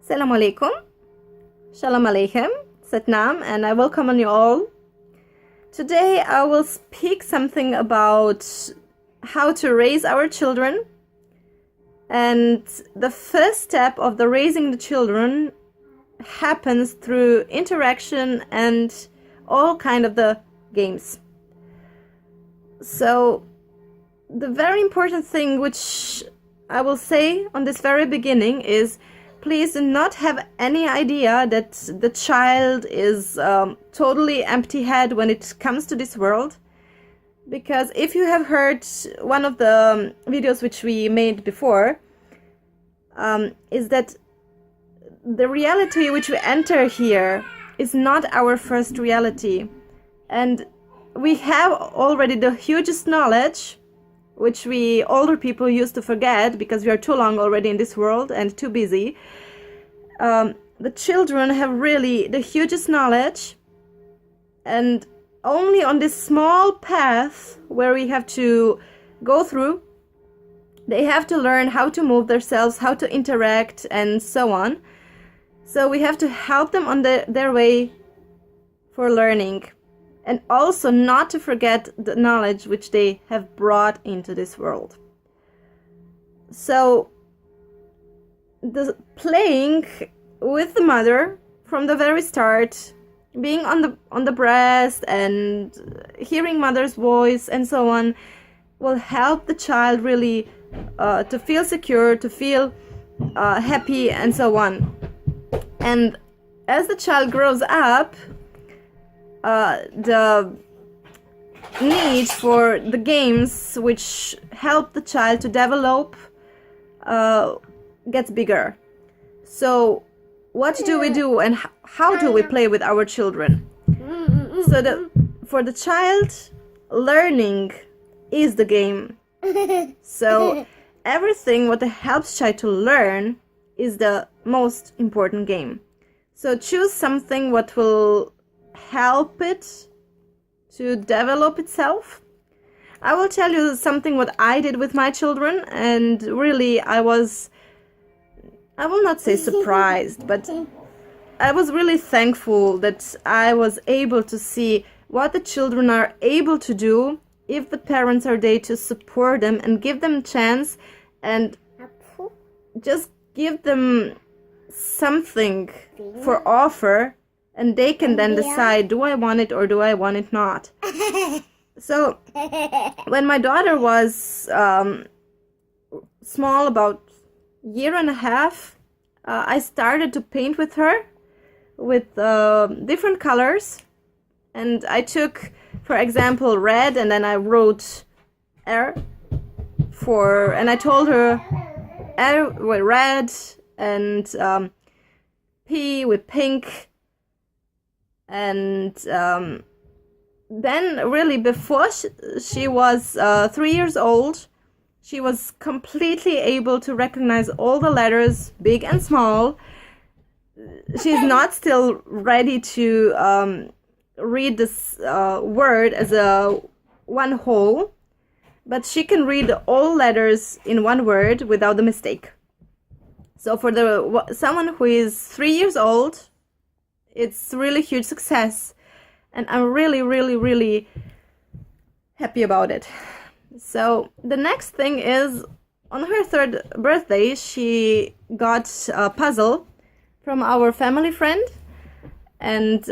Assalamu alaikum, Shalom aleichem, Satnam, and I welcome you all. Today I will speak something about how to raise our children, and the first step of the raising the children happens through interaction and all kind of the games. So the very important thing which I will say on this very beginning is, please do not have any idea that the child is totally empty head when it comes to this world. Because if you have heard one of the videos which we made before, is that the reality which we enter here is not our first reality. And we have already the hugest knowledge, which we older people used to forget because we are too long already in this world and too busy. The children have really the hugest knowledge, and only on this small path where we have to go through, they have to learn how to move themselves, how to interact, and so on. So we have to help them on their way for learning. And also not to forget the knowledge which they have brought into this world. So the playing with the mother from the very start, being on the breast and hearing mother's voice and so on, will help the child really to feel secure, to feel happy, and so on. And as the child grows up, the need for the games which help the child to develop gets bigger. So what do we do, and how do we play with our children? So for the child, learning is the game. So everything what helps child to learn is the most important game. So choose something what will help it to develop itself. I will tell you something what I did with my children, and really I will not say surprised, but I was really thankful that I was able to see what the children are able to do if the parents are there to support them and give them a chance and just give them something for offer. And they can then decide, do I want it or do I want it not? So when my daughter was small, about a year and a half, I started to paint with her with different colors. And I took, for example, red, and then I wrote R for, and I told her R with red and P with pink. And then really before she was 3 years old, she was completely able to recognize all the letters, big and small. She's not still ready to read this word as a one whole, but she can read all letters in one word without a mistake. So for someone who is 3 years old, it's really huge success, and I'm really, really, really happy about it. So the next thing is, on her 3rd birthday, she got a puzzle from our family friend, and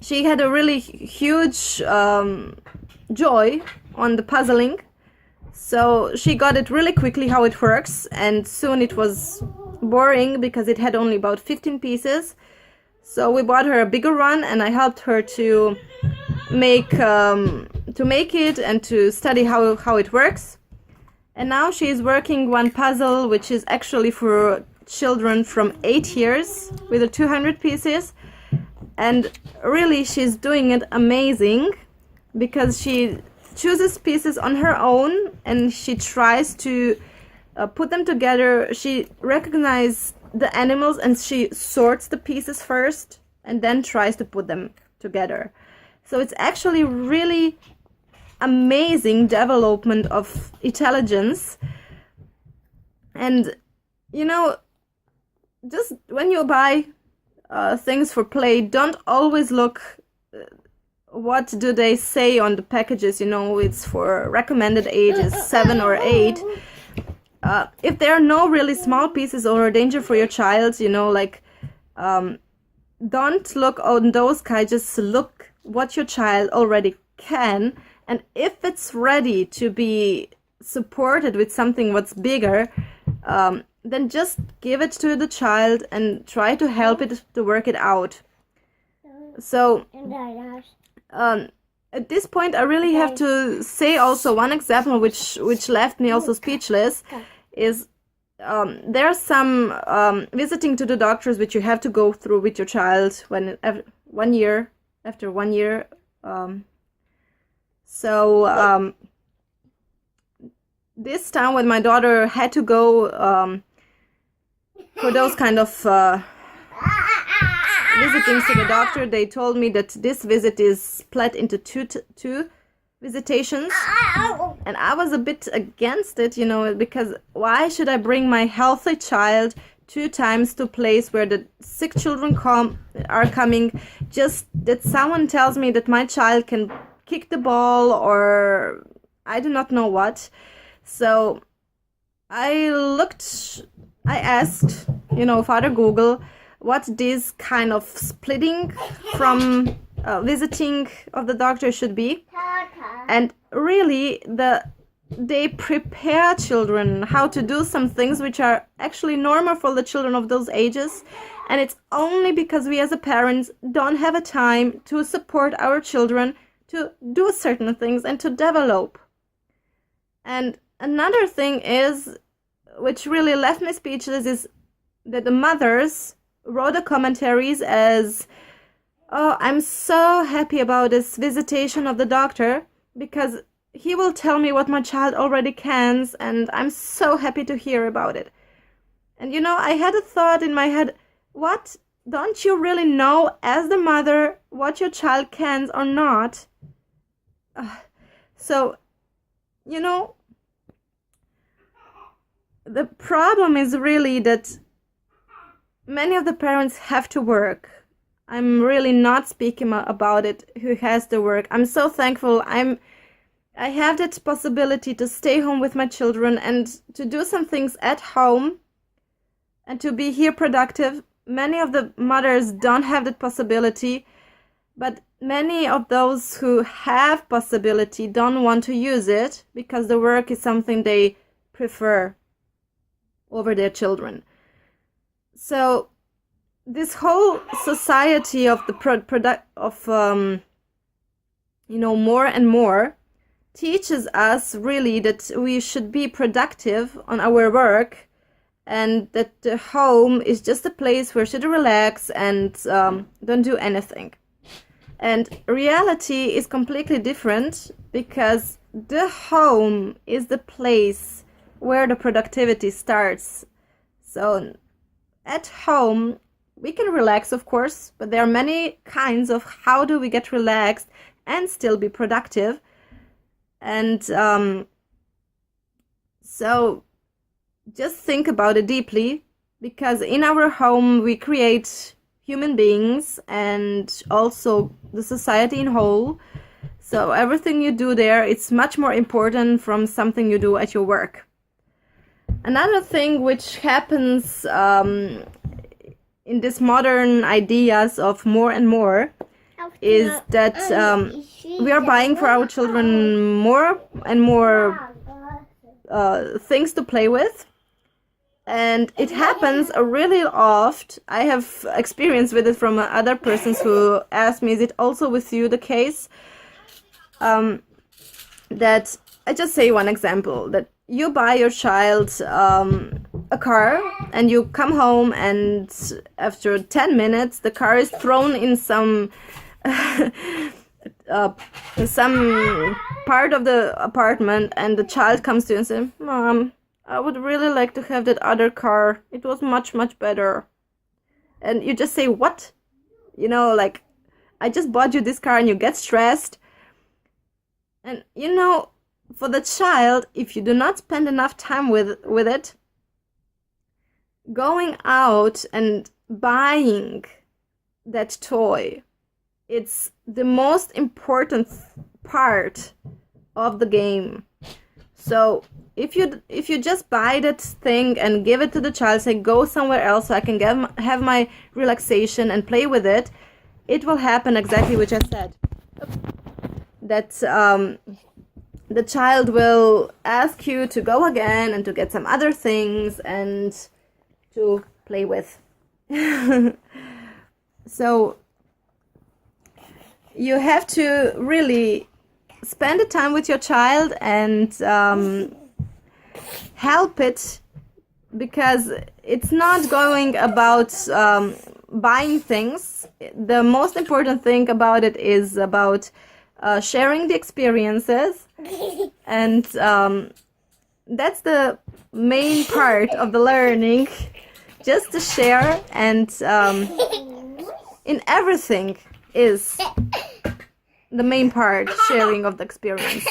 she had a really huge joy on the puzzling. So she got it really quickly how it works, and soon it was boring because it had only about 15 pieces. So we bought her a bigger one, and I helped her to make it and to study how it works. And now she's working one puzzle which is actually for children from 8 years with the 200 pieces. And really she's doing it amazing because she chooses pieces on her own and she tries to put them together. She recognizes the animals and she sorts the pieces first and then tries to put them together. So it's actually really amazing development of intelligence. And you know, just when you buy things for play, don't always look what do they say on the packages. It's for recommended ages 7 or 8. If there are no really small pieces or a danger for your child, don't look on those kind. Just look what your child already can, and if it's ready to be supported with something what's bigger, then just give it to the child and try to help it to work it out. So at this point, I really have to say also one example which left me also speechless is there are some visiting to the doctors which you have to go through with your child after 1 year. This time when my daughter had to go for those kind of visitings to the doctor, they told me that this visit is split into two visitations, and I was a bit against it, because why should I bring my healthy child 2 times to a place where the sick children are coming, just that someone tells me that my child can kick the ball or I do not know what. So I asked, Father Google, what this kind of splitting from visiting of the doctor should be. And really, they prepare children how to do some things which are actually normal for the children of those ages. And it's only because we as a parents don't have a time to support our children to do certain things and to develop. And another thing is, which really left me speechless, is that the mothers wrote the commentaries as, "Oh, I'm so happy about this visitation of the doctor because he will tell me what my child already can, and I'm so happy to hear about it." And I had a thought in my head, what? Don't you really know as the mother what your child can or not? So, the problem is really that many of the parents have to work. I'm really not speaking about it who has to work. I'm so thankful I have that possibility to stay home with my children and to do some things at home and to be here productive. Many of the mothers don't have that possibility, but many of those who have possibility don't want to use it because the work is something they prefer over their children. So this whole society of the more and more teaches us really that we should be productive on our work, and that the home is just a place where you should relax and don't do anything. And reality is completely different, because the home is the place where the productivity starts. So at home we can relax, of course, but there are many kinds of how do we get relaxed and still be productive. And so just think about it deeply, because in our home we create human beings and also the society in whole. So everything you do there, it's much more important from something you do at your work. Another thing which happens in this modern ideas of more and more is that we are buying for our children more and more things to play with. And it happens really often. I have experience with it from other persons who asked me, is it also with you the case? That I just say one example, that you buy your child a car and you come home, and after 10 minutes the car is thrown in some part of the apartment, and the child comes to you and says, "Mom, I would really like to have that other car. It was much, much better." And you just say, what? I just bought you this car, and you get stressed. And for the child, if you do not spend enough time with it, going out and buying that toy, it's the most important part of the game. So if you just buy that thing and give it to the child, say go somewhere else so I can have my relaxation and play with it, it will happen exactly what I said. That the child will ask you to go again and to get some other things and to play with. So you have to really spend the time with your child and help it, because it's not going about buying things. The most important thing about it is about sharing the experiences, and that's the main part of the learning, just to share, and in everything is the main part, sharing of the experience.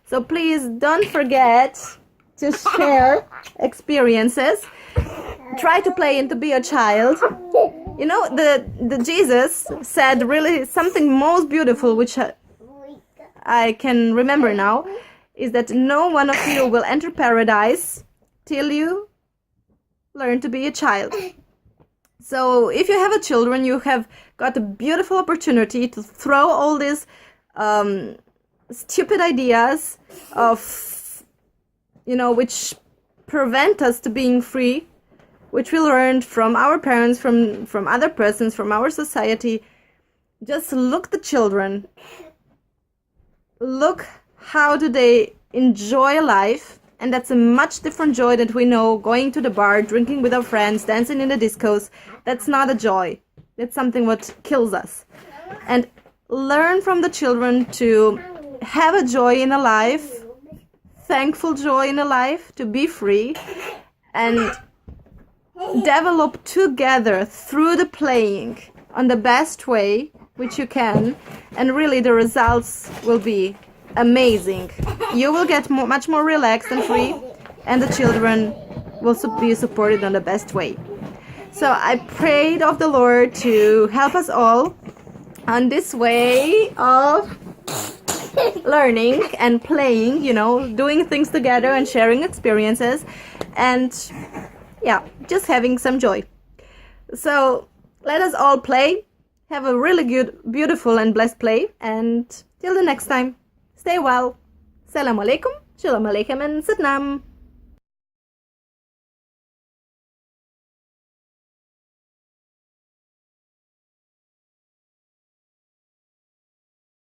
So please don't forget to share experiences. Try to play and to be a child. You know, the Jesus said really something most beautiful, which I can remember now, is that no one of you will enter paradise till you learn to be a child. So if you have a children, you have got a beautiful opportunity to throw all these stupid ideas of, which prevent us to being free, which we learned from our parents, from other persons, from our society. Just look the children. Look how do they enjoy life, and that's a much different joy that we know going to the bar, drinking with our friends, dancing in the discos. That's not a joy. That's something what kills us. And learn from the children to have a joy in a life, thankful joy in a life, to be free, and develop together through the playing on the best way which you can, and really the results will be amazing. You will get much more relaxed and free, and the children will be supported on the best way. So I prayed of the Lord to help us all on this way of learning and playing, doing things together and sharing experiences, and just having some joy. So let us all play. Have a really good, beautiful and blessed play, and till the next time, stay well. Salam alaikum, shalom alaikum, and Satnam.